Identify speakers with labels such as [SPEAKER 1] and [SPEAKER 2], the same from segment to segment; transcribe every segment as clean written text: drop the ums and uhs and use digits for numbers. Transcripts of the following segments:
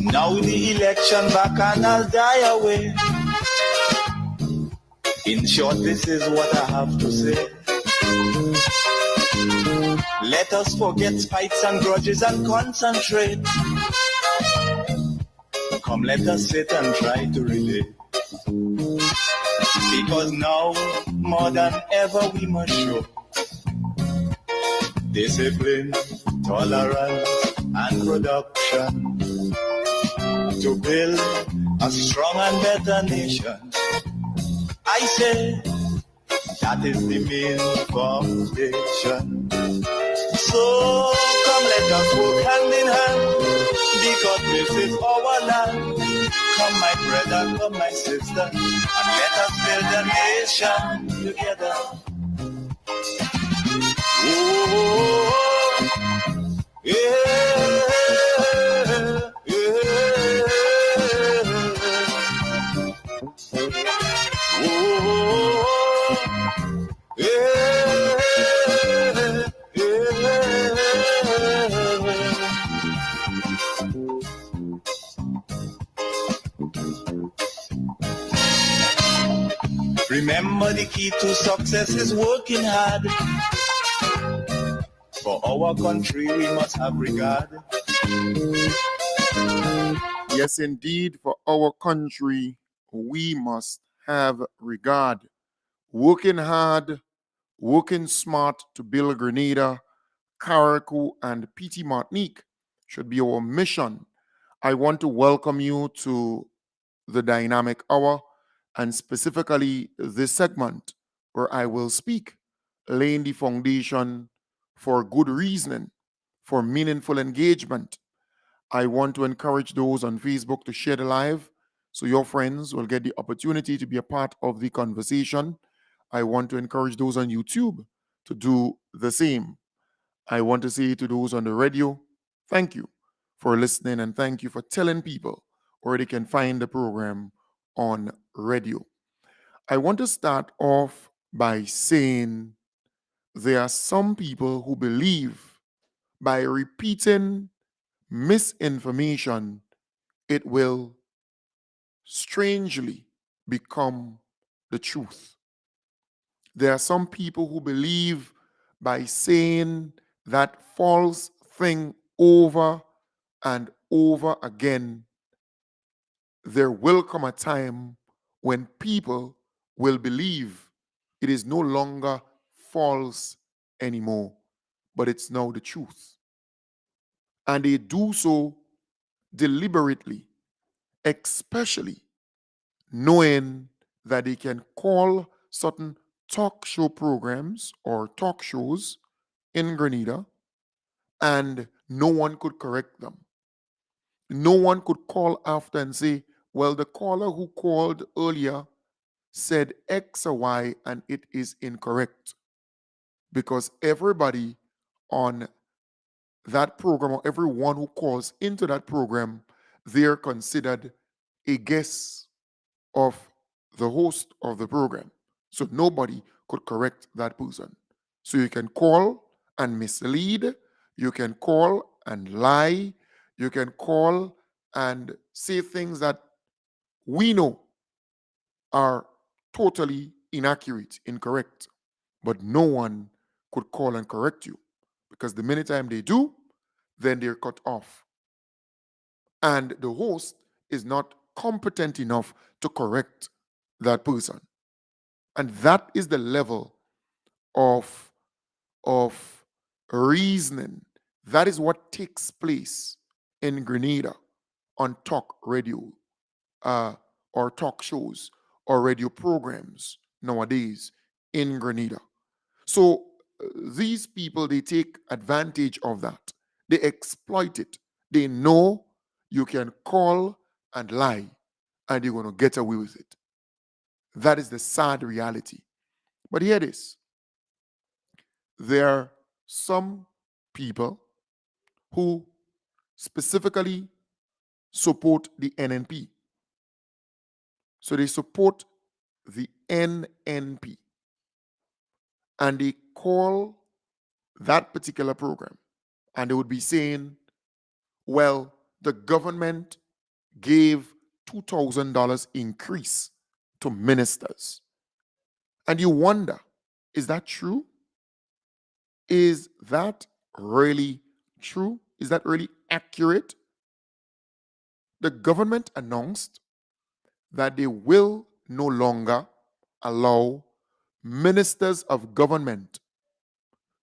[SPEAKER 1] Now the election back and I'll die away. In short, this is what I have to say. Let us forget fights and grudges and concentrate. Come, let us sit and try to relate. Because now, more than ever, we must show discipline, tolerance, and production to build a strong and better nation. I say that is the main foundation. So come, let us work hand in hand, because this is our land. Come, my brother, come, my sister, and let us build a nation together. Oh, yeah, yeah. Oh, yeah, yeah. Remember, the key to success is working hard. For our country, we must have regard.
[SPEAKER 2] Yes, indeed, for our country, we must have regard. Working hard, working smart to build Grenada, Carriacou, and PT Martinique should be our mission. I want to welcome you to the Dynamic Hour, and specifically this segment where I will speak, laying the foundation for good reasoning, for meaningful engagement. I want to encourage those on Facebook to share the live so your friends will get the opportunity to be a part of the conversation. I want to encourage those on YouTube to do the same. I want to say to those on the radio, thank you for listening, and thank you for telling people where they can find the program on radio. I want to start off by saying there are some people who believe by repeating misinformation, it will strangely become the truth. There are some people who believe by saying that false thing over and over again, there will come a time when people will believe it is no longer false anymore, but it's now the truth. And they do so deliberately, especially knowing that they can call certain talk show programs or talk shows in Grenada and no one could correct them. No one could call after and say, well, the caller who called earlier said X or Y and it is incorrect. Because everybody on that program, or everyone who calls into that program, they're considered a guest of the host of the program. So nobody could correct that person. So you can call and mislead, you can call and lie, you can call and say things that we know are totally inaccurate, incorrect, but no one could call and correct you, because the minute time they do, then they're cut off. And the host is not competent enough to correct that person. And that is the level of reasoning. That is what takes place in Grenada on talk radio or talk shows or radio programs nowadays in Grenada. So these people, they take advantage of that. They exploit it. They know you can call and lie and you're going to get away with it. That is the sad reality. But here it is. There are some people who specifically support the NNP. So they support the NNP. And they call that particular program. And they would be saying, well, the government gave $2,000 increase to ministers. And you wonder, is that true? Is that really true? Is that really accurate? The government announced that they will no longer allow ministers of government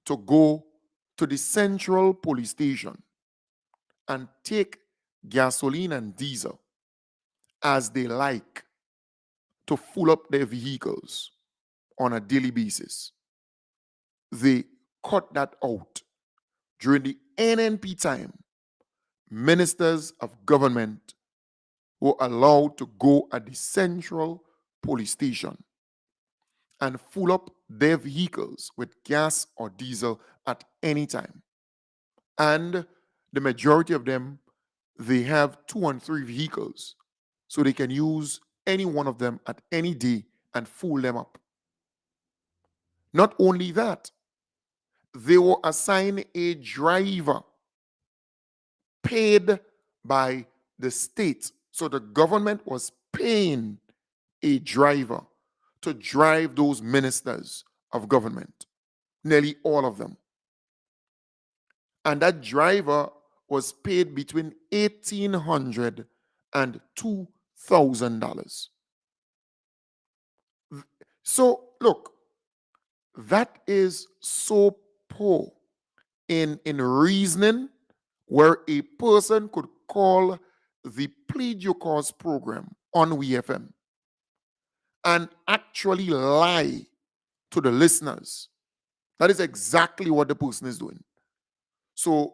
[SPEAKER 2] to go to the central police station and take gasoline and diesel as they like to fill up their vehicles on a daily basis. They cut that out. During the NNP time, ministers of government were allowed to go at the central police station and fill up their vehicles with gas or diesel at any time. And the majority of them, they have 2 and 3 vehicles, so they can use any one of them at any day and fill them up. Not only that, they were assigned a driver paid by the state. So the government was paying a driver to drive those ministers of government, nearly all of them. And that driver was paid between $1,800 and $2,000. So look, that is so poor in reasoning, where a person could call the Plead Your Cause program on WeFM and actually lie to the listeners. That is exactly what the person is doing. So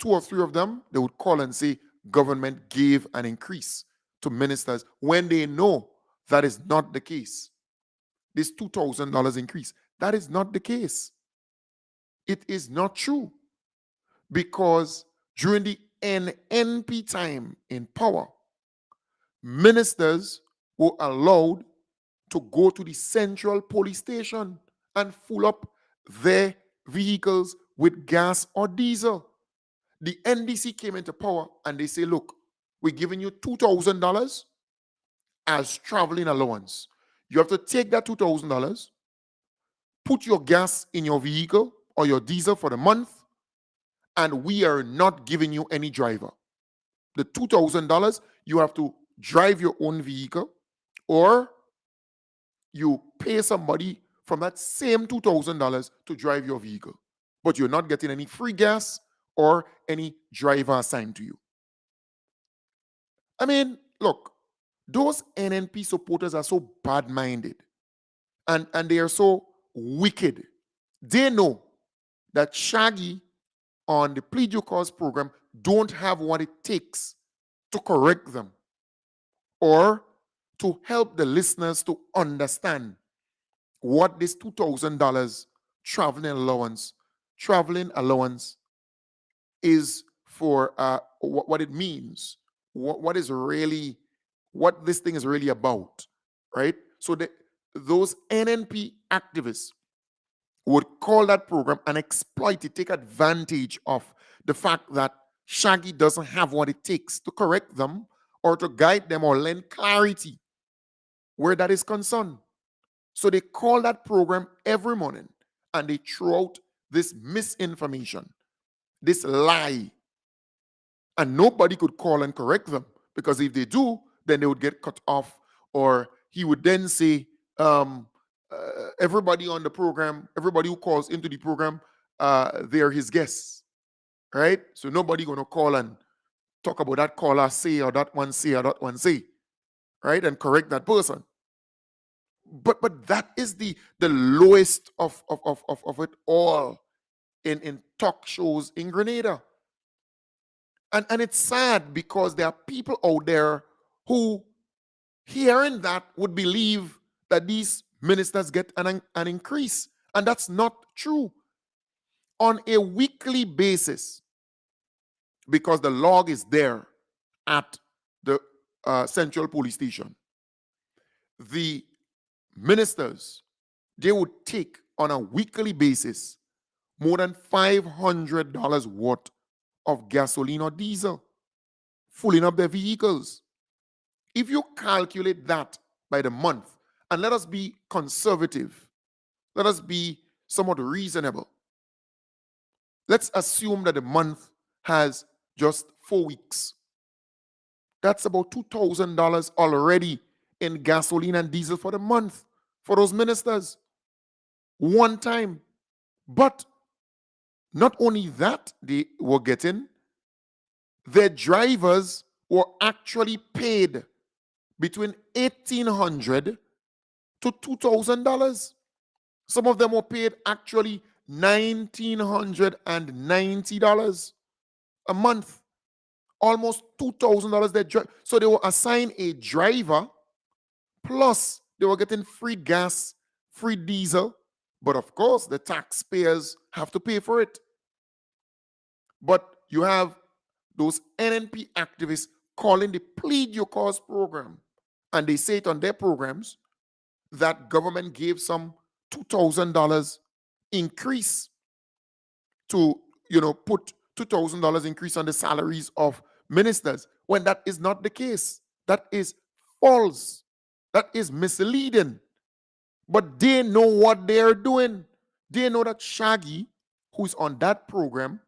[SPEAKER 2] 2 or 3 of them, they would call and say government gave an increase to ministers when they know that is not the case. This $2,000 increase, that is not the case. It is not true, because during the NNP time in power, ministers were allowed to go to the central police station and fill up their vehicles with gas or diesel. The NDC came into power and they say, look, we're giving you $2,000 as traveling allowance. You have to take that $2,000, put your gas in your vehicle or your diesel for the month, and we are not giving you any driver. The $2,000, you have to drive your own vehicle, or you pay somebody from that same $2,000 to drive your vehicle. But you're not getting any free gas or any driver assigned to you. I mean, look, those NNP supporters are so bad-minded and they are so wicked. They know that Shaggy on the Plead Your Cause program don't have what it takes to correct them or to help the listeners to understand what this $2,000 traveling allowance is for, what it means, what is really, what this thing is really about, right? So those NNP activists would call that program and exploit it, take advantage of the fact that Shaggy doesn't have what it takes to correct them or to guide them or lend clarity where that is concerned. So they call that program every morning and they throw out this misinformation, this lie. And nobody could call and correct them, because if they do, then they would get cut off, or he would then say, everybody on the program, everybody who calls into the program, they're his guests, right? So nobody going to call and talk about that caller say, or that one say, or that one say, right? And correct that person. But that is the lowest of it all in talk shows in Grenada. And it's sad, because there are people out there who, hearing that, would believe that these ministers get an increase. And that's not true. On a weekly basis, because the log is there at the central police station, the ministers, they would take on a weekly basis more than $500 worth of gasoline or diesel filling up their vehicles. If you calculate that by the month, and let us be conservative, let us be somewhat reasonable. Let's assume that the month has just 4 weeks. That's about $2,000 already in gasoline and diesel for the month for those ministers. One time. But not only that, they were getting, their drivers were actually paid between $1,800 to $2,000. Some of them were paid actually $1,990 a month, almost $2,000. So they were assigned a driver, plus they were getting free gas, free diesel, but of course the taxpayers have to pay for it. But you have those NNP activists calling the Plead Your Cause program, and they say it on their programs that government gave some $2,000 increase to, put $2,000 increase on the salaries of ministers, when that is not the case. That is false. That is misleading. But they know what they are doing. They know that Shaggy, who is on that program,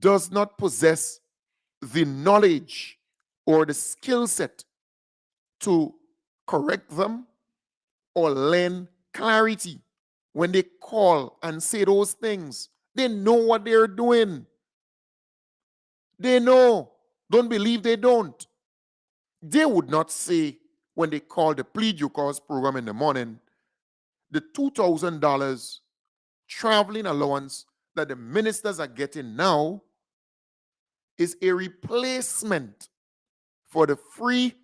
[SPEAKER 2] does not possess the knowledge or the skill set to correct them or lend clarity when they call and say those things. They know what they're doing. They know. Don't believe they don't. They would not say, when they call the Plead Your Cause program in the morning, the $2,000 traveling allowance that the ministers are getting now is a replacement for the free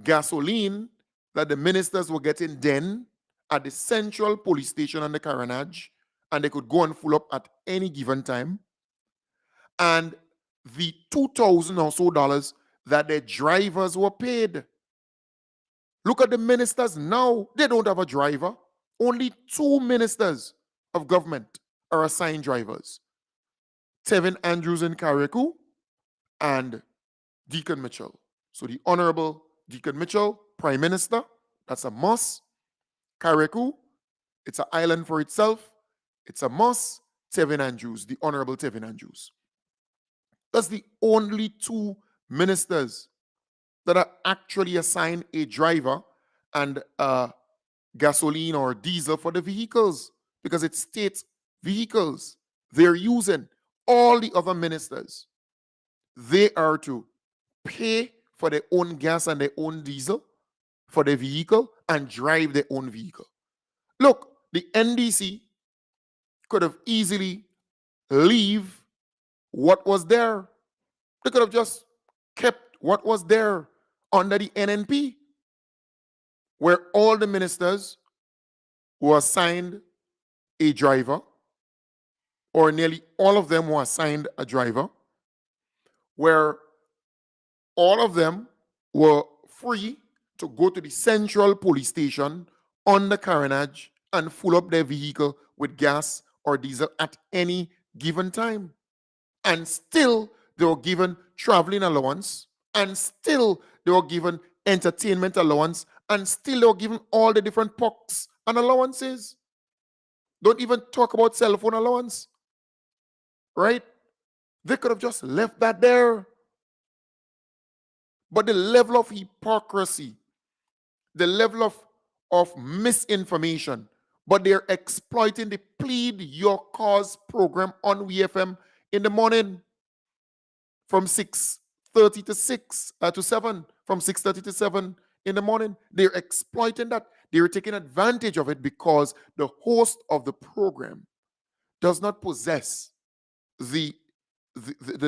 [SPEAKER 2] gasoline that the ministers were getting then at the central police station on the Caranage, and they could go and full up at any given time, and the $2,000 or so that their drivers were paid. Look at the ministers now. They don't have a driver. Only 2 ministers of government are assigned drivers. Tevin Andrews in Carriacou and Deacon Mitchell. So the Honorable Deacon Mitchell, Prime Minister, that's a must. Carriacou, it's an island for itself. It's a must. Tevin Andrews, the Honorable Tevin Andrews. That's the only 2 ministers that are actually assigned a driver and gasoline or diesel for the vehicles, because it's state vehicles they're using. All the other ministers, they are to pay for their own gas and their own diesel for their vehicle and drive their own vehicle. Look, the NDC could have easily leave what was there. They could have just kept what was there under the NNP, where all the ministers were assigned a driver, or nearly all of them were assigned a driver, where all of them were free to go to the central police station on the Caranage and fill up their vehicle with gas or diesel at any given time. And still, they were given traveling allowance, and still they were given entertainment allowance, and still they were given all the different perks and allowances. Don't even talk about cell phone allowance, right? They could have just left that there. But the level of hypocrisy, the level of misinformation, but they're exploiting the Plead Your Cause program on WFM in the morning from 6:30 to 7, from 6:30 to 7 in the morning. They're exploiting that. They're taking advantage of it because the host of the program does not possess the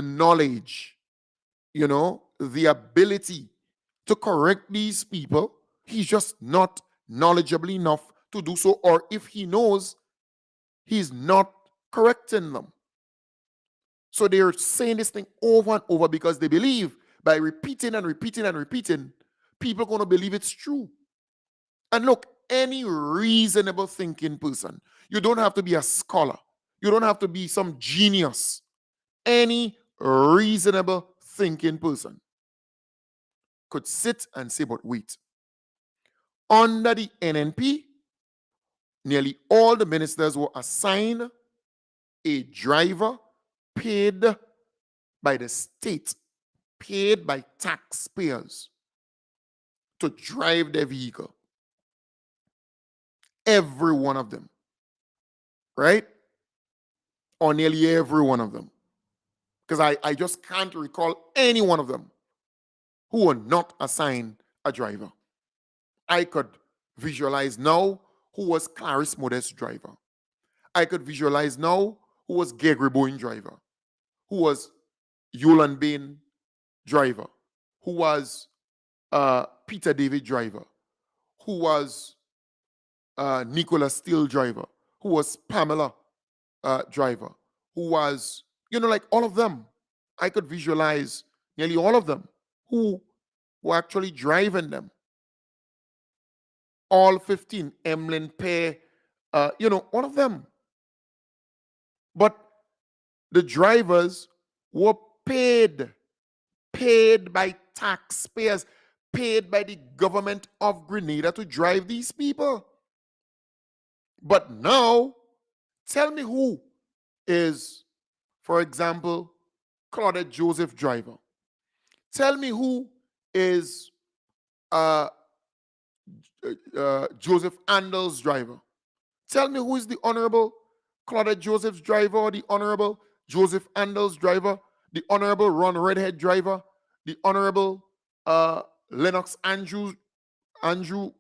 [SPEAKER 2] knowledge, the ability to correct these people. He's just not knowledgeable enough to do so, or if he knows, he's not correcting them. So they're saying this thing over and over because they believe by repeating and repeating and repeating, people are going to believe it's true. And look, any reasonable thinking person, you don't have to be a scholar, you don't have to be some genius. Any reasonable thinking person could sit and say, but wait, under the NNP, nearly all the ministers were assigned a driver paid by the state, paid by taxpayers to drive their vehicle. Every one of them, right? Or nearly every one of them. Because I just can't recall any one of them who were not assigned a driver. I could visualize now who was Clarice Modest's driver. I could visualize now who was Gregory Bowen driver, who was Yulan Bain driver, who was Peter David driver, who was Nicola Steele driver, who was Pamela driver, who was, like all of them. I could visualize nearly all of them who were actually driving them. All 15, Emlyn Pair, all of them. But the drivers were paid by taxpayers, paid by the government of Grenada to drive these people. But now, tell me who is, for example, Claudette Joseph driver. Tell me who is Joseph Andel's driver. Tell me who is the Honorable Claudette Joseph's driver, or the Honorable Joseph Andel's driver, the Honorable Ron Redhead driver, the Honorable Lennox Andrew driver,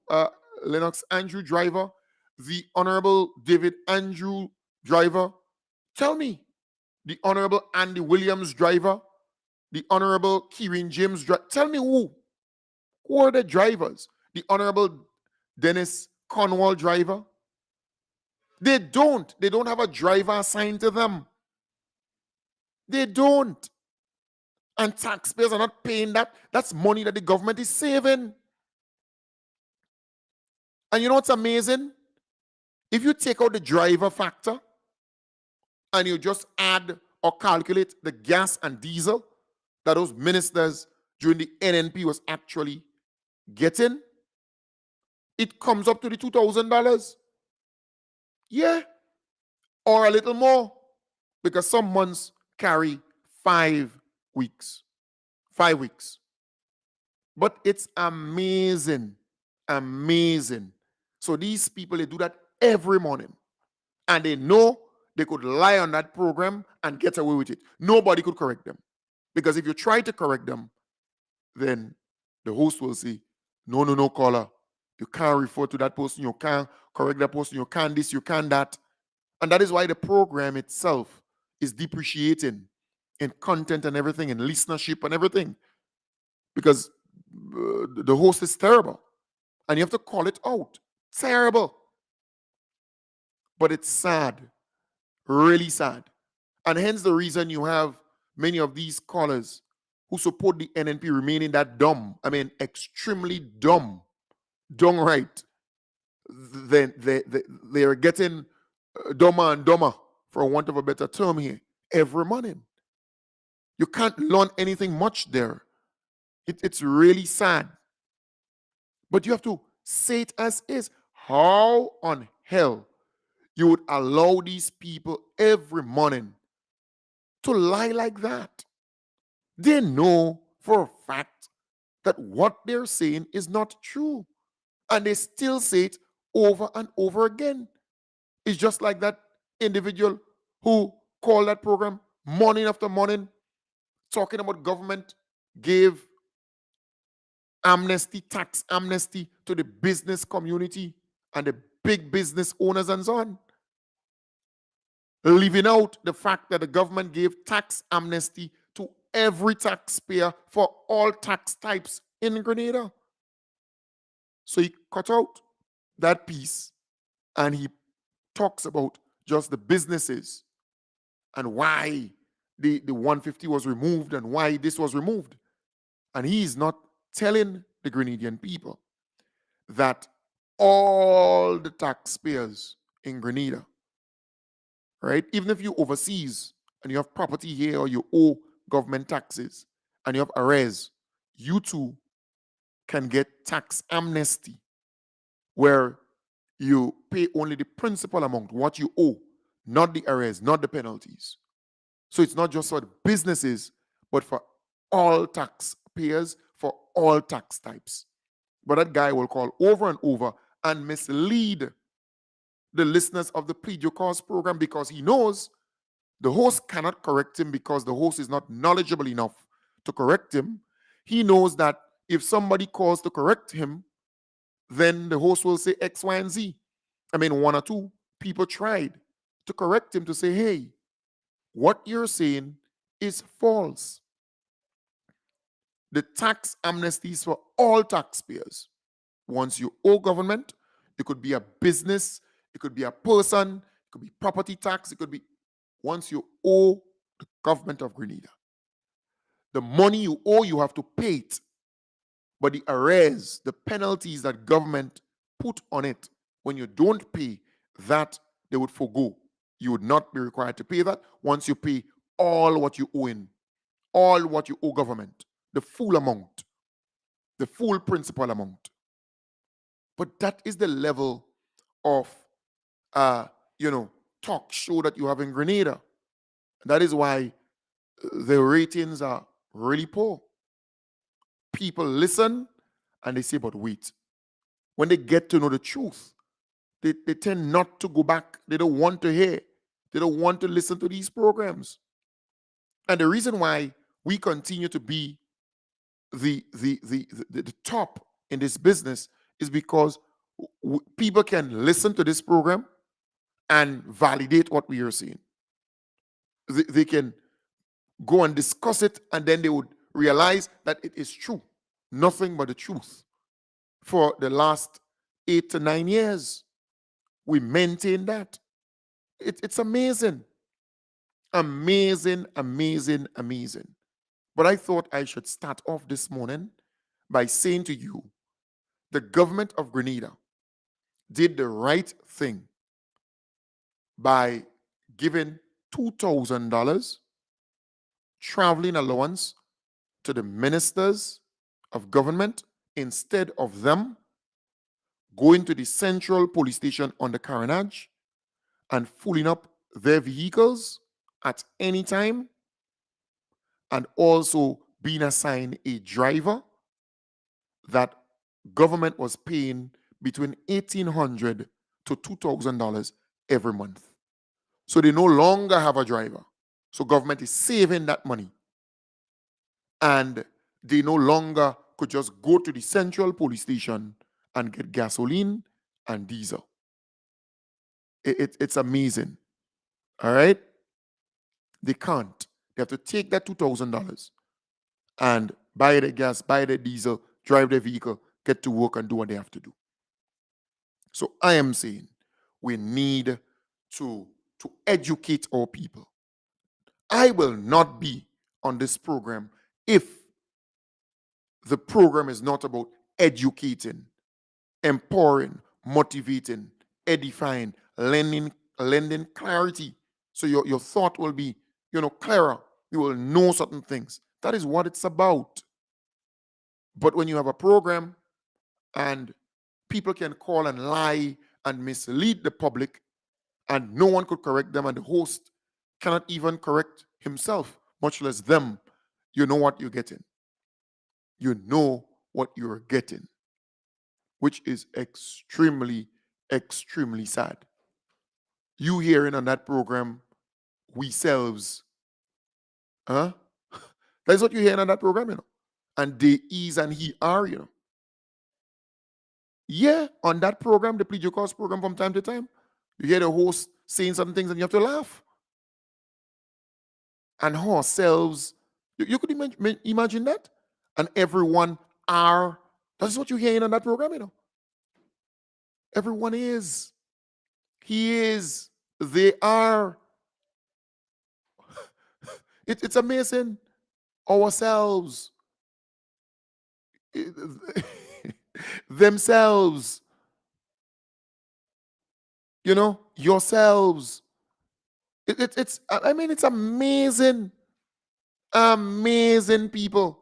[SPEAKER 2] the Honorable David Andrew driver. Tell me, the Honorable Andy Williams driver, the Honorable Kieran James driver. Tell me who are the drivers? The Honorable Dennis Cornwall driver. They don't have a driver assigned to them. They don't. And taxpayers are not paying that. That's money that the government is saving. And you know what's amazing? If you take out the driver factor and you just add or calculate the gas and diesel that those ministers during the NNP was actually getting, it comes up to the $2,000. Yeah. Or a little more, because some months carry 5 weeks. 5 weeks. But it's amazing. Amazing. So these people, they do that every morning. And they know they could lie on that program and get away with it. Nobody could correct them. Because if you try to correct them, then the host will say, no, caller. You can't refer to that person. You can't correct that person. You can't this, you can't that. And that is why the program itself is depreciating in content and everything, in listenership and everything. Because the host is terrible. And you have to call it out. Terrible. But it's sad. Really sad. And hence the reason you have many of these callers who support the NNP remaining that dumb. I mean, extremely dumb. Downright. They are getting dumber and dumber, for want of a better term here, every morning. You can't learn anything much there. It's really sad. But you have to say it as is. How on hell you would allow these people every morning to lie like that? They know for a fact that what they're saying is not true. And they still say it over and over again. It's just like that individual who called that program morning after morning, talking about government gave amnesty, tax amnesty to the business community and the big business owners and so on. Leaving out the fact that the government gave tax amnesty to every taxpayer for all tax types in Grenada. So he cut out that piece and he talks about just the businesses and why the 150 was removed and why this was removed. And he is not telling the Grenadian people that all the taxpayers in Grenada, right, even if you're overseas and you have property here or you owe government taxes, and you have arrears, you too can get tax amnesty, where you pay only the principal amount, what you owe, not the arrears, not the penalties. So it's not just for the businesses, but for all taxpayers, for all tax types. But that guy will call over and over and mislead the listeners of the Plead Your Cause program, because he knows the host cannot correct him, because the host is not knowledgeable enough to correct him. He knows that if somebody calls to correct him, then the host will say X, Y, and Z. I mean, one or two people tried to correct him, to say, hey, what you're saying is false. The tax amnesty is for all taxpayers. Once you owe government, it could be a business, it could be a person, it could be property tax, it could be, once you owe the government of Grenada, the money you owe, you have to pay it. But the arrears, the penalties that government put on it, when you don't pay, that they would forgo. You would not be required to pay that once you pay all what you owe in, all what you owe government, the full amount, the full principal amount. But that is the level of, uh, talk show that you have in Grenada. That is why the ratings are really poor. People listen and they say, but wait. When they get to know the truth, they tend not to go back. They don't want to hear. They don't want to listen to these programs. And the reason why we continue to be the top in this business is because people can listen to this program and validate what we are saying. They can go and discuss it, and then they would realize that it is true. Nothing but the truth. For the last 8 to 9 years, we maintain that. It's amazing. Amazing, amazing, amazing. But I thought I should start off this morning by saying to you, the government of Grenada did the right thing by giving $2,000 traveling allowance to the ministers of government, instead of them going to the central police station on the Carnage and filling up their vehicles at any time, and also being assigned a driver that government was paying between $1,800 to $2,000 every month. So they no longer have a driver. So government is saving that money. And they no longer could just go to the central police station and get gasoline and diesel. It's amazing. All right? They can't. They have to take that $2,000 and buy the gas, buy the diesel, drive their vehicle, get to work and do what they have to do. So I am saying we need to educate our people. I will not be on this program if the program is not about educating, empowering, motivating, edifying, lending clarity. So your thought will be, clearer. You will know certain things. That is what it's about. But when you have a program and people can call and lie and mislead the public, and no one could correct them, and the host cannot even correct himself, much less them, you know what you're getting. You know what you're getting, which is extremely, extremely sad. You hearing on that program, we selves, huh? That's what you're hearing on that program, And they is and he are, Yeah, on that program, the Plead Your Cause program, from time to time, you hear the host saying some things and you have to laugh. And ourselves, you could imagine that? And everyone are, that's what you're hearing on that program, Everyone is. He is. They are. It's amazing. Ourselves. Themselves. Yourselves. It's amazing. Amazing people.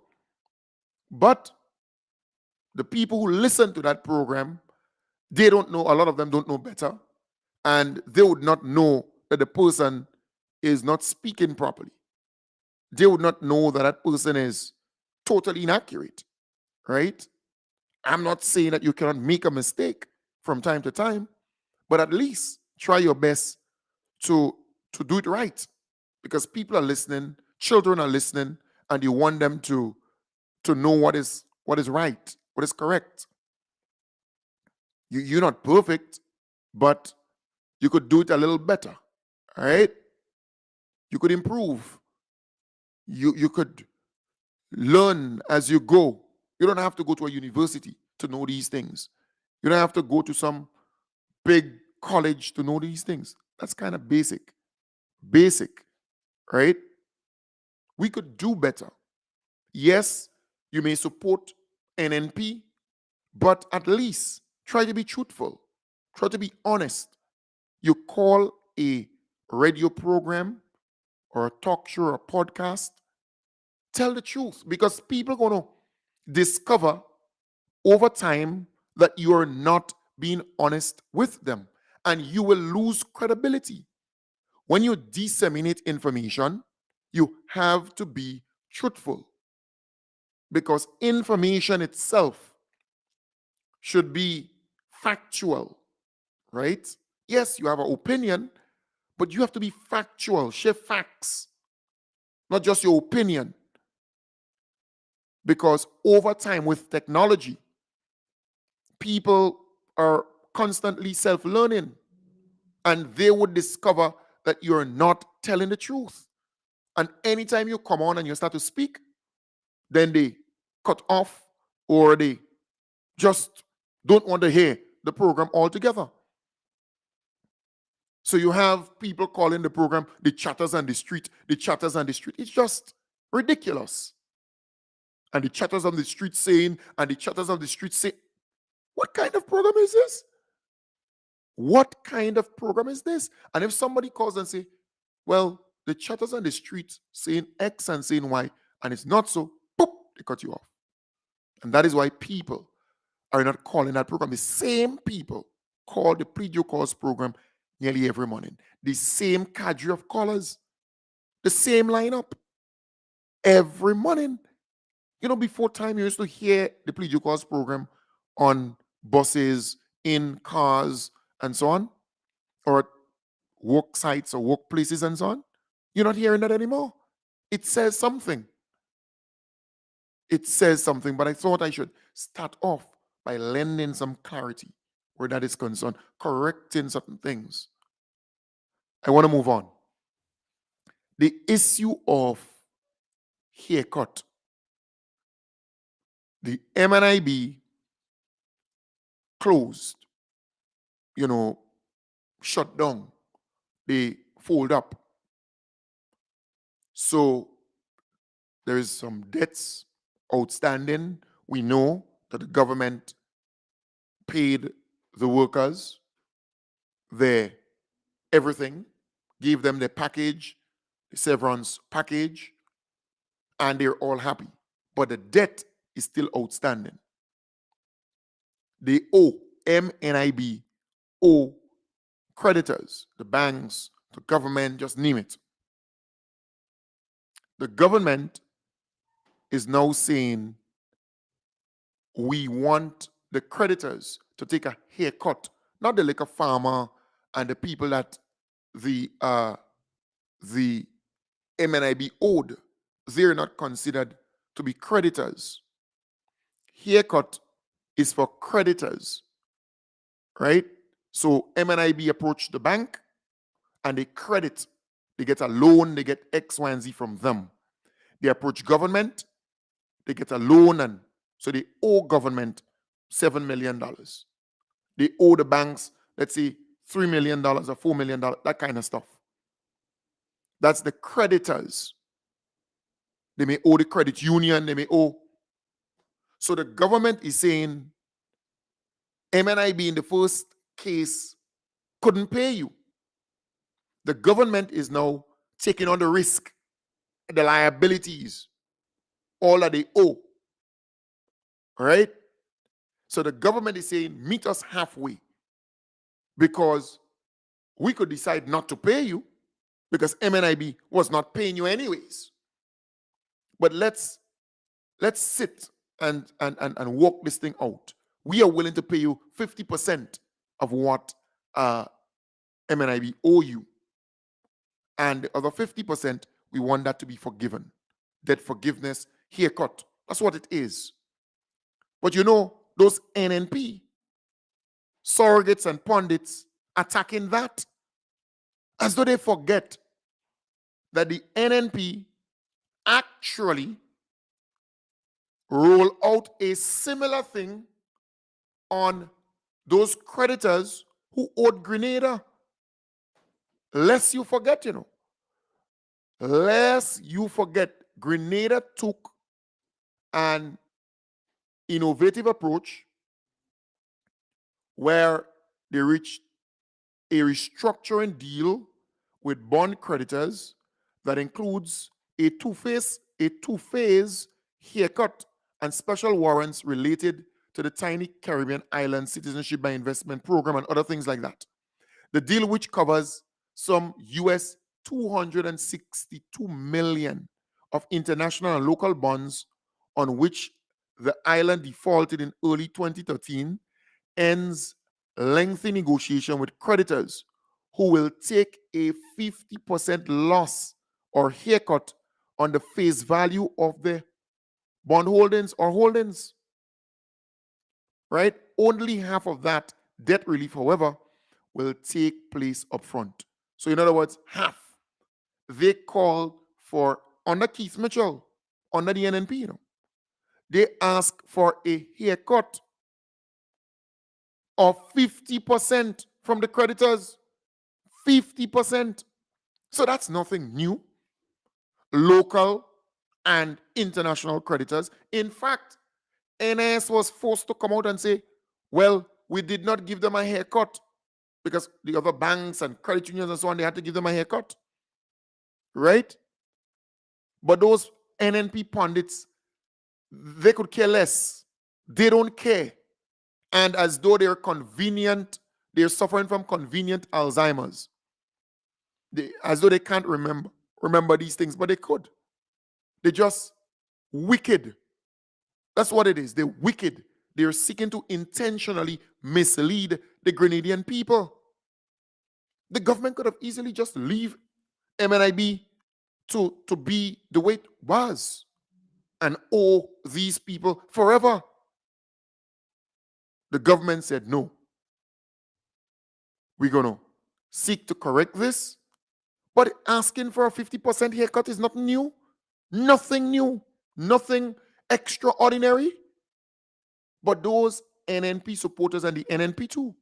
[SPEAKER 2] But the people who listen to that program, they don't know, a lot of them don't know better. And they would not know that the person is not speaking properly. They would not know that that person is totally inaccurate, right? I'm not saying that you cannot make a mistake from time to time, but at least try your best to, to do it right. Because people are listening, children are listening, and you want them to know what is right, what is correct. You're not perfect, but you could do it a little better. All right? You could improve. You could learn as you go. You don't have to go to a university to know these things. You don't have to go to some big college to know these things. That's kind of basic. Basic, right? We could do better. Yes, you may support NNP, but at least try to be truthful. Try to be honest. You call a radio program or a talk show or a podcast, tell the truth because people are going to discover over time that you are not being honest with them and you will lose credibility. When you disseminate information, you have to be truthful because information itself should be factual, right? Yes, you have an opinion, but you have to be factual, share facts, not just your opinion. Because over time with technology, people are constantly self-learning and they would discover that you're not telling the truth. And anytime you come on and you start to speak, then they cut off or they just don't want to hear the program altogether. So you have people calling the program the chatters on the street, the chatters on the street. It's just ridiculous. And the chatters on the street saying, and the chatters on the street say, what kind of program is this? What kind of program is this? And if somebody calls and say, well, the chatters on the street saying X and saying Y, and it's not so, boop, they cut you off. And that is why people are not calling that program. The same people call the pre-due calls program nearly every morning. The same cadre of callers, the same lineup every morning. You know, before time, you used to hear the pre-due calls program on buses, in cars, and so on, or at work sites or workplaces and so on. You're not hearing that anymore. It says something. It says something, but I thought I should start off by lending some clarity where that is concerned, correcting certain things. I want to move on. The issue of haircut. The MNIB closed, shut down. They fold up. So there is some debts outstanding. We know that the government paid the workers their everything, gave them their package, the severance package, and they're all happy. But the debt is still outstanding. They owe, MNIB owe creditors, the banks, the government, just name it. The government is now saying we want the creditors to take a haircut, not the liquor farmer and the people that the MNIB owed. They're not considered to be creditors. Haircut is for creditors, right? So MNIB approached the bank and they credit. They get a loan, they get X, Y, and Z from them. They approach government, they get a loan, and so they owe government $7 million. They owe the banks, let's say, $3 million or $4 million, that kind of stuff. That's the creditors. They may owe the credit union, they may owe. So the government is saying, MNIB in the first case couldn't pay you. The government is now taking on the risk the liabilities, all that they owe. All right? So the government is saying, meet us halfway, because we could decide not to pay you because MNIB was not paying you anyways. But let's sit and work this thing out. We are willing to pay you 50% of what MNIB owe you. And the other 50%, we want that to be forgiven. Debt forgiveness, haircut. That's what it is. But you know, those NNP, surrogates and pundits attacking that, as though they forget that the NNP actually roll out a similar thing on those creditors who owed Grenada. Lest you forget, lest you forget, Grenada took an innovative approach where they reached a restructuring deal with bond creditors that includes a two-phase haircut and special warrants related to the tiny Caribbean island citizenship by investment program and other things like that. The deal, which covers some US 262 million of international and local bonds on which the island defaulted in early 2013, ends lengthy negotiation with creditors who will take a 50% loss or haircut on the face value of the bond holdings or holdings. Right? Only half of that debt relief, however, will take place up front. So in other words, half. They call for, under Keith Mitchell, under the NNP, they ask for a haircut of 50% from the creditors. 50%. So that's nothing new. Local and international creditors. In fact, NIS was forced to come out and say, well, we did not give them a haircut because the other banks and credit unions and so on, they had to give them a haircut. Right? But those NNP pundits, they could care less. They don't care. And as though they're convenient, they're suffering from convenient Alzheimer's. As though they can't remember these things, but they could. They're just wicked. That's what it is. They're wicked. They're seeking to intentionally mislead the Grenadian people. The government could have easily just leave MNIB to be the way it was and owe these people forever. The government said, no, we're going to seek to correct this. But asking for a 50% haircut is nothing new. Nothing new. Nothing extraordinary. But those NNP supporters and the NNP too,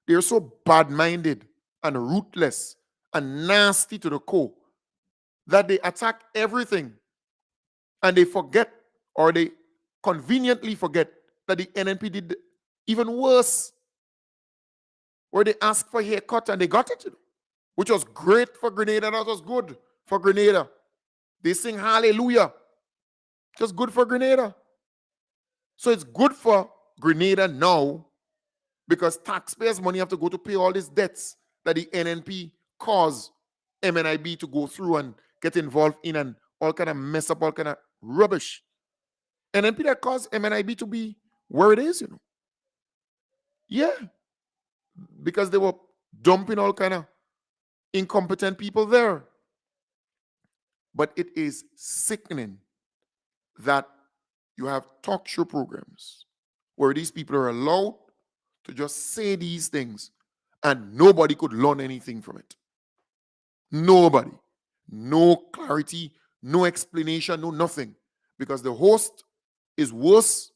[SPEAKER 2] they're so bad-minded and ruthless and nasty to the core that they attack everything. And they forget, or they conveniently forget, that the NNP did even worse, where they asked for a haircut and they got it, which was great for Grenada. That was good for Grenada. They sing hallelujah. Just good for Grenada. So it's good for Grenada now because taxpayers' money have to go to pay all these debts that the NNP caused MNIB to go through and get involved in and all kind of mess up, all kind of rubbish. NNP that caused MNIB to be where it is, Yeah. Because they were dumping all kind of incompetent people there. But it is sickening that you have talk show programs where these people are allowed to just say these things and nobody could learn anything from it. Nobody. No clarity, no explanation, no nothing. Because the host is worse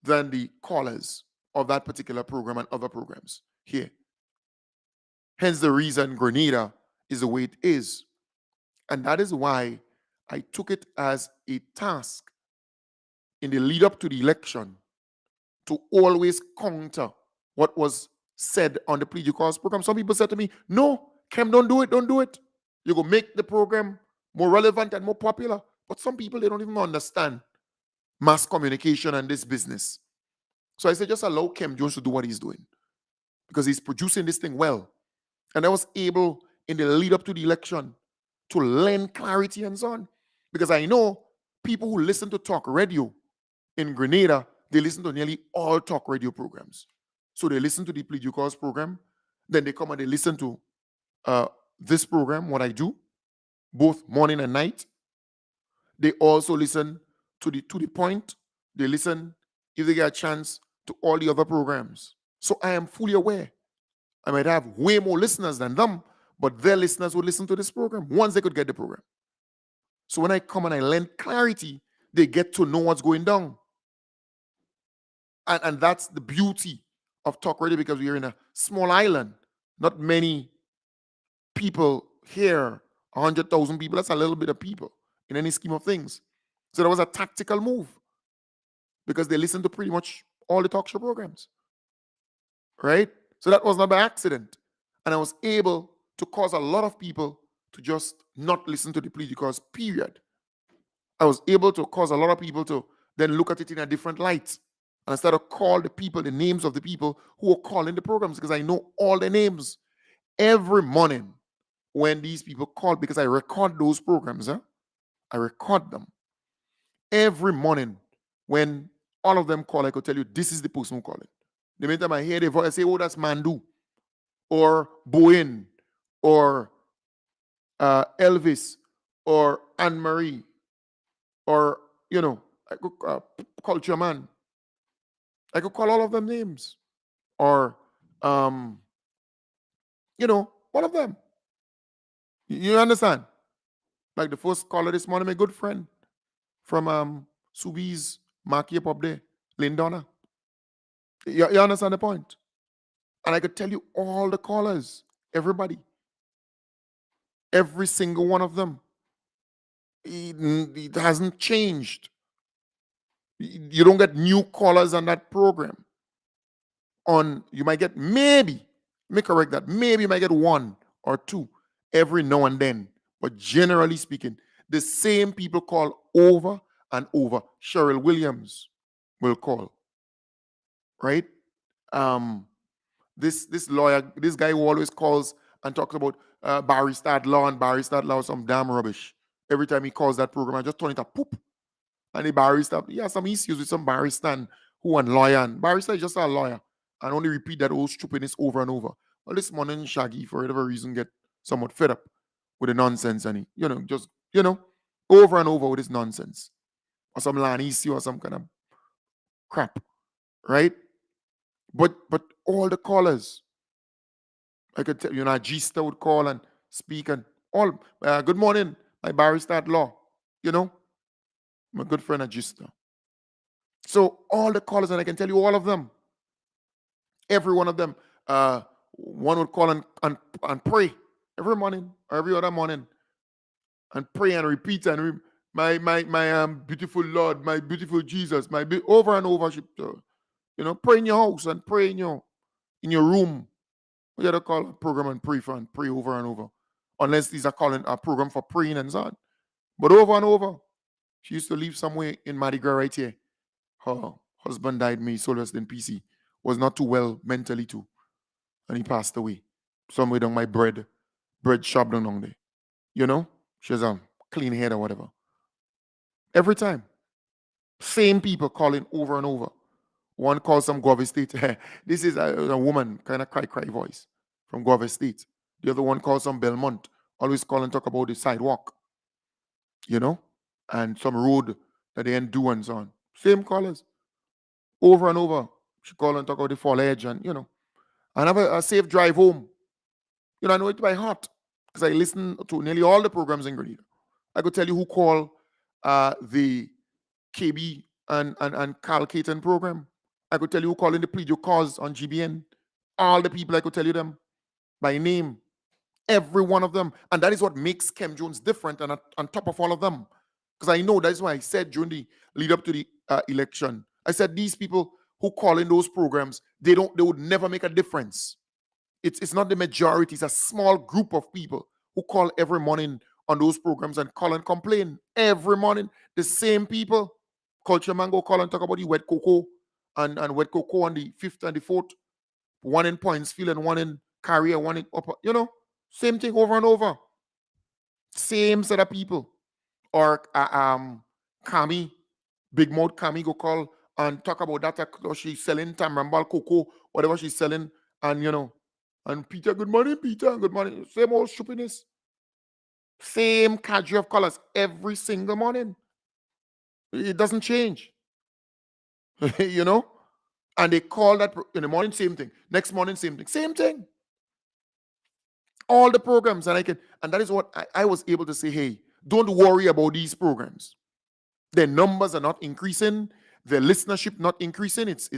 [SPEAKER 2] than the callers of that particular program and other programs here. Hence the reason Grenada is the way it is. And that is why I took it as a task in the lead up to the election to always counter what was said on the Plea Due Cause program. Some people said to me, no, Kem, don't do it. You go make the program more relevant and more popular. But some people, they don't even understand mass communication and this business. So I said, just allow Kem Jones to do what he's doing because he's producing this thing well. And I was able, in the lead up to the election, to lend clarity and so on. Because I know people who listen to talk radio in Grenada, they listen to nearly all talk radio programs. So they listen to the Plead Your Cause program, then they come and they listen to this program, what I do, both morning and night. They also listen to the point. They listen, if they get a chance, to all the other programs. So I am fully aware. I might have way more listeners than them, but their listeners would listen to this program once they could get the program. So when I come and I lend clarity, they get to know what's going down. And that's the beauty of talk radio, because we're in a small island. Not many people here, 100,000 people. That's a little bit of people in any scheme of things. So that was a tactical move because they listen to pretty much all the talk show programs, right? So that was not by accident. And I was able to cause a lot of people to just not listen to the Plead Your Cause, period. I was able to cause a lot of people to then look at it in a different light. And I started to call the people, the names of the people who were calling the programs, because I know all the names. Every morning when these people call, because I record those programs, I record them. Every morning when all of them call, I could tell you, this is the person who called it. The minute I hear the voice, I say, oh, that's Mandu, or Bowen, or Elvis, or Anne-Marie, or, I could Culture Man. I could call all of them names. Or, one of them. You understand? Like the first caller this morning, my good friend from Subi's market up there, Lindona. You understand the point? And I could tell you all the callers, everybody. Every single one of them. It hasn't changed. You don't get new callers on that program. You might get maybe, let me correct that, maybe you might get one or two every now and then. But generally speaking, the same people call over and over. Cheryl Williams will call, right? This lawyer, this guy who always calls and talks about barrister law and barrister law, some damn rubbish. Every time he calls that program, I just turn it up, poop. And the barrister, some issues with some barrister and who and lawyer. And barrister is just a lawyer. And only repeat that old stupidness over and over. Well, this morning, Shaggy, for whatever reason, get somewhat fed up with the nonsense. And he, just, over and over with this nonsense. Or some Lanisi or some kind of crap. Right? But all the callers, I could tell you, Gista would call and speak and all, good morning, my barrister at law, my good friend Agista. So all the callers, and I can tell you all of them, every one of them, one would call and pray every morning or every other morning and pray and repeat and my beautiful Lord, my beautiful Jesus, over and over. Pray in your house and pray in your room. We got to call a program and pray over and over. Unless these are calling a program for praying and so on. But over and over. She used to live somewhere in Mardi Gras right here. Her husband died, may so rest in peace. Was not too well mentally too. And he passed away. Somewhere down my bread shop down there. She has a clean head or whatever. Every time. Same people calling over and over. One calls from Guava State. This is a woman, kind of cry voice from Guava State. The other one calls from Belmont. Always call and talk about the sidewalk. And some road that they ain't do and so on. Same callers. Over and over. She call and talk about the foliage and, and have a safe drive home. I know it by heart because I listen to nearly all the programs in Grenada. I could tell you who call the KB and Carl Caton program. I could tell you who call in the Plead Your Cause on GBN. All the people, I could tell you them by name. Every one of them. And that is what makes Kem Jones different and on top of all of them. Because I know that's why I said during the lead up to the election, I said these people who call in those programs, they would never make a difference. It's not the majority. It's a small group of people who call every morning on those programs and call and complain every morning. The same people. Culture man go call and talk about the wet cocoa and wet cocoa on the 5th and the 4th. One in Pointsfield and one in Carrier, one in Upper. Same thing over and over. Same set of people. Or Kami, Big Mouth Kami go call and talk about that. She's selling Tamrambal cocoa, whatever she's selling. And Peter, good morning, Peter, good morning. Same old stupidness. Same cadre of colors every single morning. It doesn't change. And they call that in the morning, same thing. Next morning, same thing. Same thing. All the programs, and that is what I was able to say, hey, don't worry about these programs. Their numbers are not increasing, their listenership not increasing, it's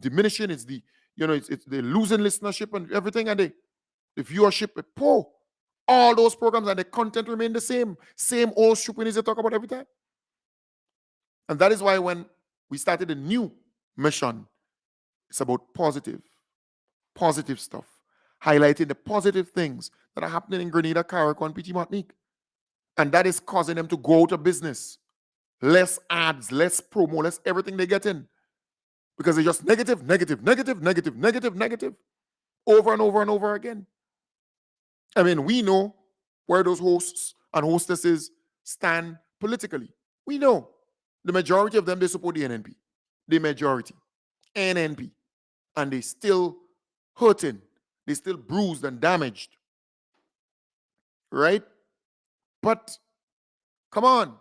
[SPEAKER 2] diminishing, it's they're losing listenership and everything, and the viewership is poor. All those programs and the content remain the same old stupidness they talk about every time. And that is why when we started a new mission, it's about positive stuff, highlighting the positive things that are happening in Grenada, Carriacou, and Petit Martinique. And that is causing them to go out of business. Less ads, less promo, less everything they get in. Because it's just negative, over and over and over again. I mean, we know where those hosts and hostesses stand politically. We know. The majority of them, they support the NNP. The majority. NNP. And they still hurting. They still bruised and damaged. Right? But, come on,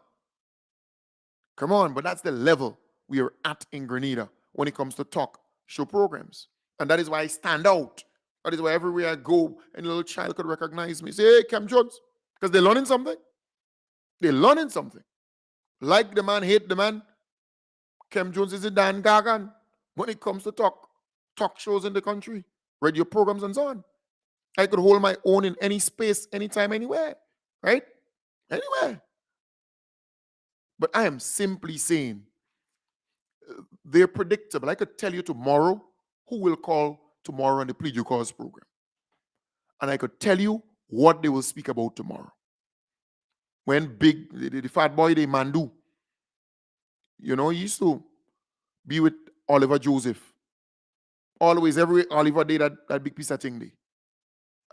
[SPEAKER 2] but that's the level we are at in Grenada when it comes to talk show programs. And that is why I stand out. That is why everywhere I go, any little child could recognize me. Say, hey, Cam Jones. Because they're learning something. Like the man, hate the man. Cam Jones is a Dan Gagan when it comes to talk shows in the country, radio programs and so on. I could hold my own in any space, anytime, anywhere. Right? Anywhere. But I am simply saying, they're predictable. I could tell you tomorrow who will call tomorrow on the Plead Your Cause program. And I could tell you what they will speak about tomorrow. When the fat boy, the Mandu, he used to be with Oliver Joseph. Always, every Oliver did that big piece of thing there.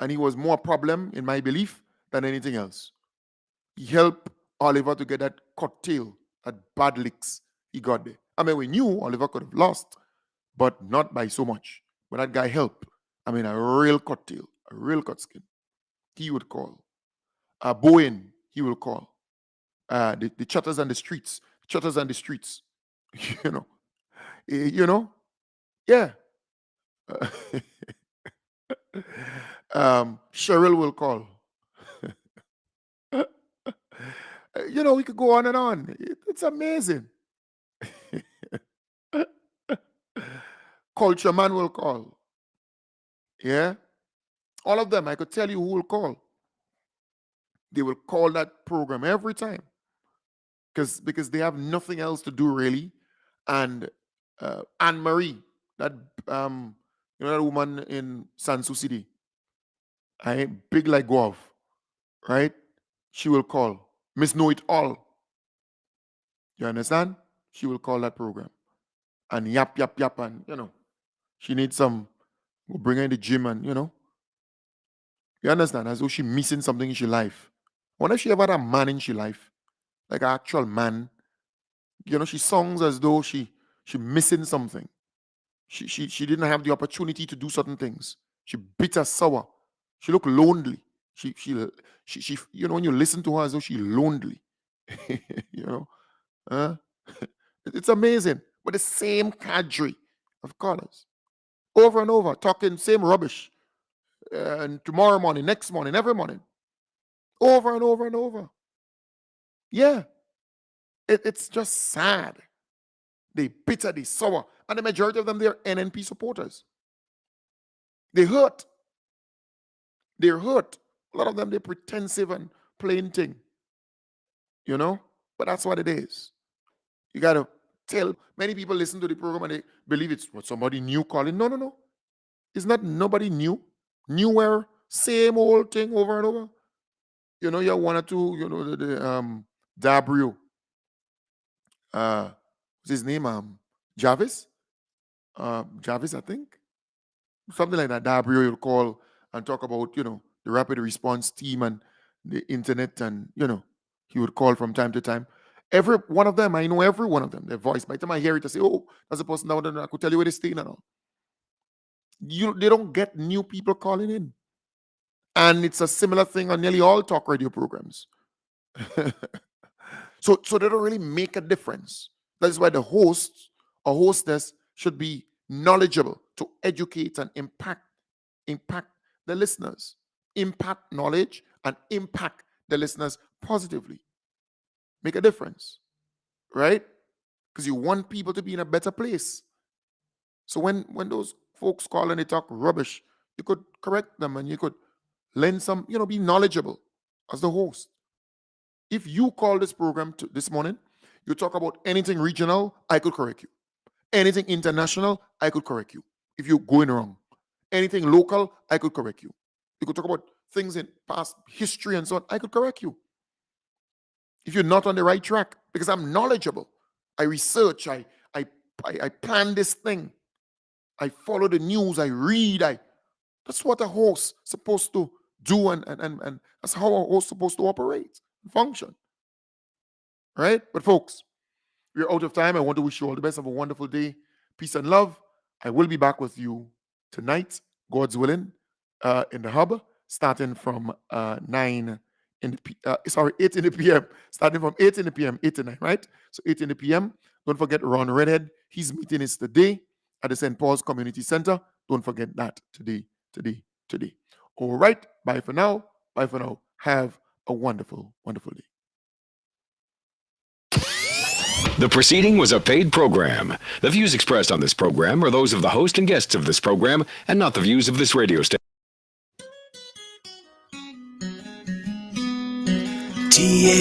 [SPEAKER 2] And he was more a problem, in my belief, than anything else. He helped Oliver to get that cocktail, that bad licks he got there. I mean, we knew Oliver could have lost, but not by so much. But that guy helped. I mean, a real cocktail, a real cut skin. He would call. Bowen, he will call. The chatters on the streets. Yeah. Cheryl will call. We could go on and on. It's amazing. Culture man will call. Yeah. All of them, I could tell you who will call. They will call that program every time. Because they have nothing else to do, really. And Anne-Marie, that that woman in Sansu City, big like Guav, right? She will call. Miss Know It All. You understand? She will call that program. And yap, and, she needs some, we'll bring her in the gym and, You understand? As though she's missing something in her life. I wonder if she ever had a man in her life. Like an actual man. She songs as though she missing something. She didn't have the opportunity to do certain things. She bitter, sour. She looked lonely. She when you listen to her as though she's lonely. It's amazing. But the same cadre of colors. Over and over, talking same rubbish. And tomorrow morning, next morning, every morning. Over and over and over. Yeah. It's just sad. They bitter, they sour. And the majority of them, they're NNP supporters. They hurt. They're hurt. A lot of them, they're pretensive and plain thing. But that's what it is. You got to tell. Many people listen to the program and they believe it's what somebody new calling. No. It's not nobody new. Newer, same old thing over and over. You know, you're one or two, Dabrio, what's his name? Jarvis? Jarvis, I think. Something like that. Dabrio, you'll call and talk about, the rapid response team and the internet, and he would call from time to time. Every one of them, I know every one of them. Their voice. By the time I hear it, I say, "Oh, that's a person down there. I could tell you where they stay now." They don't get new people calling in, and it's a similar thing on nearly all talk radio programs. So they don't really make a difference. That is why the host or hostess should be knowledgeable to educate and impact the listeners, impact knowledge and impact the listeners positively. Make a difference, right? Because you want people to be in a better place. So when those folks call and they talk rubbish, you could correct them and you could lend some, be knowledgeable as the host. If you call this program this morning, you talk about anything regional, I could correct you. Anything international, I could correct you if you're going wrong. Anything local, I could correct you. You could talk about things in past history and so on, I could correct you. If you're not on the right track, because I'm knowledgeable. I research, I plan this thing. I follow the news, I read, that's what a host supposed to do, and that's how a host supposed to operate, function. Right? But folks, we're out of time. I want to wish you all the best. Have a wonderful day. Peace and love. I will be back with you tonight, God's willing, in the hub, starting from 8 in the p.m. Starting from 8 in the p.m., 8 to 9, right? So 8 in the p.m. Don't forget Ron Redhead. His meeting is today at the St. Paul's Community Center. Don't forget that today. All right. Bye for now. Have a wonderful, wonderful day.
[SPEAKER 3] The proceeding was a paid program. The views expressed on this program are those of the host and guests of this program and not the views of this radio station.